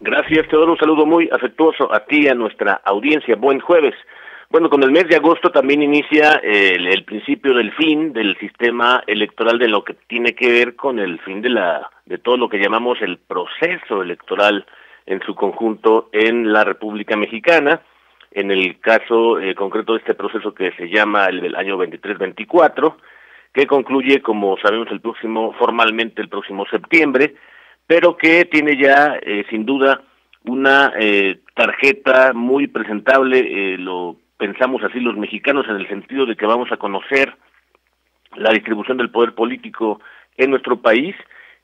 Gracias, Teodoro, un saludo muy afectuoso a ti y a nuestra audiencia. Buen jueves. Bueno, con el mes de agosto también inicia el principio del fin del sistema electoral, de lo que tiene que ver con el fin de todo lo que llamamos el proceso electoral en su conjunto en la República Mexicana. En el caso concreto de este proceso que se llama el del año 23-24, que concluye, como sabemos, formalmente el próximo septiembre, pero que tiene ya, sin duda, una tarjeta muy presentable, lo pensamos así los mexicanos, en el sentido de que vamos a conocer la distribución del poder político en nuestro país,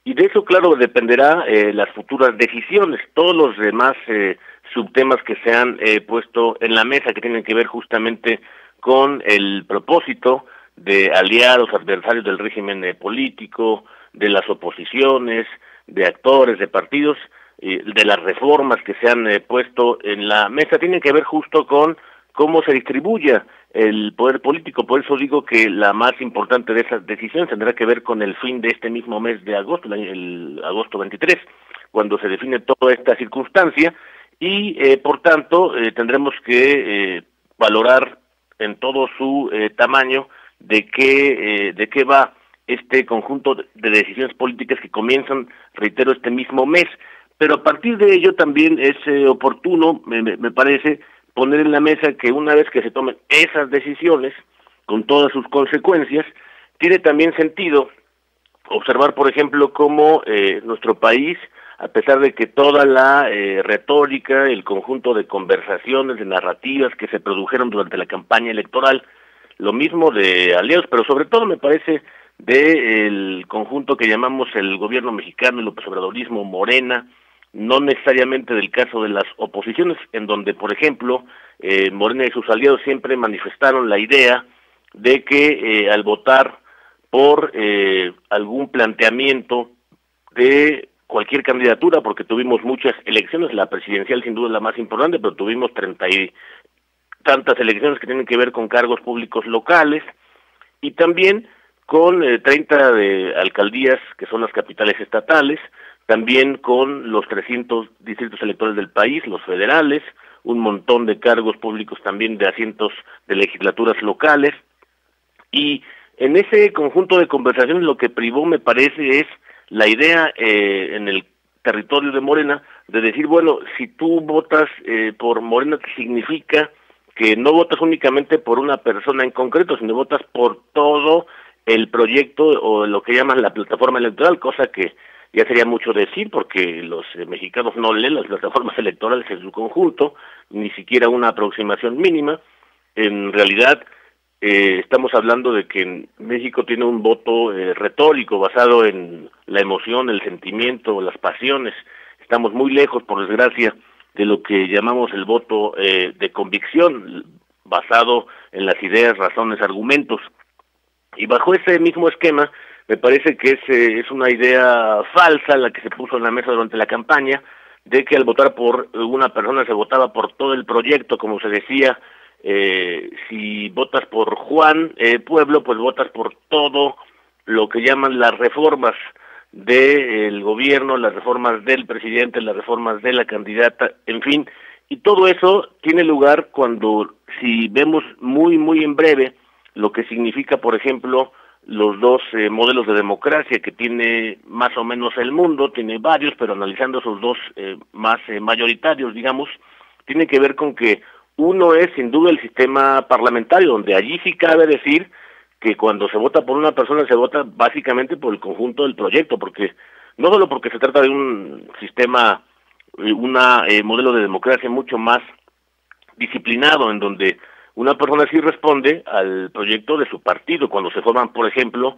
y de eso, claro, dependerá las futuras decisiones. Todos los demás subtemas que se han puesto en la mesa, que tienen que ver justamente con el propósito de aliados, adversarios del régimen político, de las oposiciones, de actores, de partidos, de las reformas que se han puesto en la mesa, tienen que ver justo con cómo se distribuya el poder político. Por eso digo que la más importante de esas decisiones tendrá que ver con el fin de este mismo mes de agosto, el agosto 23, cuando se define toda esta circunstancia, y por tanto tendremos que valorar en todo su tamaño de qué va este conjunto de decisiones políticas que comienzan, reitero, este mismo mes. Pero a partir de ello también es oportuno, me parece, poner en la mesa que una vez que se tomen esas decisiones, con todas sus consecuencias, tiene también sentido observar, por ejemplo, cómo nuestro país, a pesar de que toda la retórica, el conjunto de conversaciones, de narrativas que se produjeron durante la campaña electoral, lo mismo de aliados, pero sobre todo me parece del conjunto que llamamos el gobierno mexicano, el López Obradorismo, Morena, no necesariamente del caso de las oposiciones, en donde, por ejemplo, Morena y sus aliados siempre manifestaron la idea de que al votar por algún planteamiento de cualquier candidatura, porque tuvimos muchas elecciones, la presidencial sin duda es la más importante, pero tuvimos 30 y tantas elecciones que tienen que ver con cargos públicos locales, y también con 30 de alcaldías que son las capitales estatales, también con los 300 distritos electorales del país, los federales, un montón de cargos públicos también de asientos de legislaturas locales, y en ese conjunto de conversaciones lo que privó, me parece, es la idea en el territorio de Morena de decir, bueno, si tú votas por Morena, ¿qué significa? Que no votas únicamente por una persona en concreto, sino votas por todo el proyecto o lo que llaman la plataforma electoral, cosa que ya sería mucho decir, porque los mexicanos no leen las plataformas electorales en su conjunto, ni siquiera una aproximación mínima. En realidad, estamos hablando de que México tiene un voto retórico basado en la emoción, el sentimiento, las pasiones. Estamos muy lejos, por desgracia, de lo que llamamos el voto de convicción, basado en las ideas, razones, argumentos. Y bajo ese mismo esquema, me parece que es una idea falsa la que se puso en la mesa durante la campaña, de que al votar por una persona se votaba por todo el proyecto, como se decía, si votas por Juan Pueblo, pues votas por todo lo que llaman las reformas del gobierno, las reformas del presidente, las reformas de la candidata, en fin, y todo eso tiene lugar cuando, si vemos muy en breve lo que significa, por ejemplo, los dos modelos de democracia que tiene más o menos el mundo, tiene varios, pero analizando esos dos más mayoritarios, digamos, tiene que ver con que uno es sin duda el sistema parlamentario, donde allí sí cabe decir que cuando se vota por una persona se vota básicamente por el conjunto del proyecto, porque no solo porque se trata de un sistema, modelo de democracia mucho más disciplinado, en donde una persona sí responde al proyecto de su partido, cuando se forman, por ejemplo,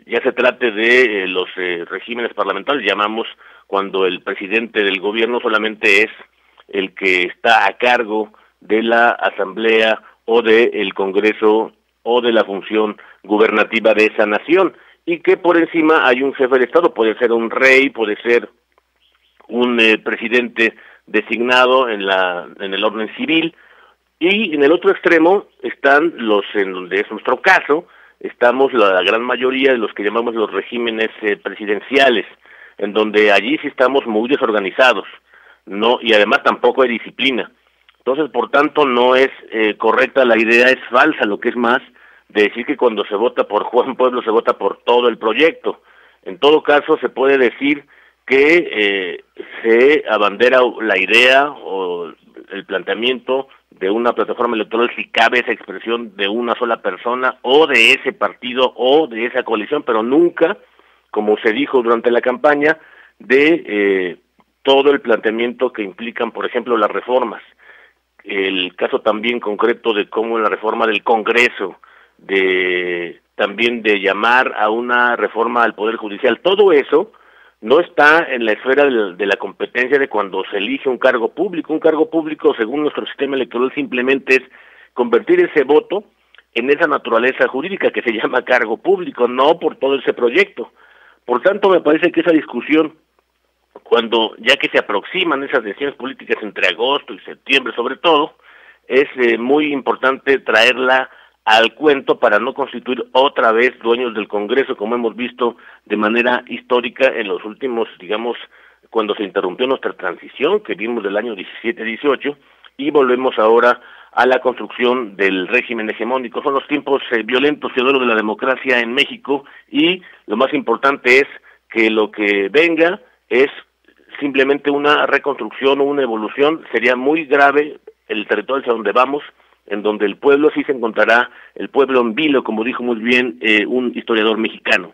ya se trate de los regímenes parlamentarios, llamamos cuando el presidente del gobierno solamente es el que está a cargo de la asamblea o del Congreso o de la función gubernativa de esa nación, y que por encima hay un jefe de Estado, puede ser un rey, puede ser un presidente designado en el orden civil, y en el otro extremo están los, en donde es nuestro caso, estamos la gran mayoría de los que llamamos los regímenes presidenciales, en donde allí sí estamos muy desorganizados. no, y además tampoco hay disciplina. Entonces, por tanto, no es correcta la idea, es falsa, lo que es más, de decir que cuando se vota por Juan Pueblo se vota por todo el proyecto. En todo caso, se puede decir que se abandera la idea o el planteamiento de una plataforma electoral si cabe esa expresión de una sola persona o de ese partido o de esa coalición, pero nunca, como se dijo durante la campaña, de todo el planteamiento que implican, por ejemplo, las reformas. El caso también concreto de cómo la reforma del Congreso, también de llamar a una reforma al Poder Judicial, todo eso no está en la esfera de la competencia de cuando se elige un cargo público. Un cargo público, según nuestro sistema electoral, simplemente es convertir ese voto en esa naturaleza jurídica que se llama cargo público, no por todo ese proyecto. Por tanto, me parece que esa discusión, cuando ya que se aproximan esas decisiones políticas entre agosto y septiembre sobre todo, es muy importante traerla al cuento para no constituir otra vez dueños del Congreso, como hemos visto de manera histórica en los últimos, digamos, cuando se interrumpió nuestra transición, que vimos del año 17-18, y volvemos ahora a la construcción del régimen hegemónico. Son los tiempos violentos, Teodoro, de la democracia en México, y lo más importante es que lo que venga es simplemente una reconstrucción o una evolución. Sería muy grave el territorio hacia donde vamos, en donde el pueblo sí se encontrará, el pueblo en vilo, como dijo muy bien un historiador mexicano.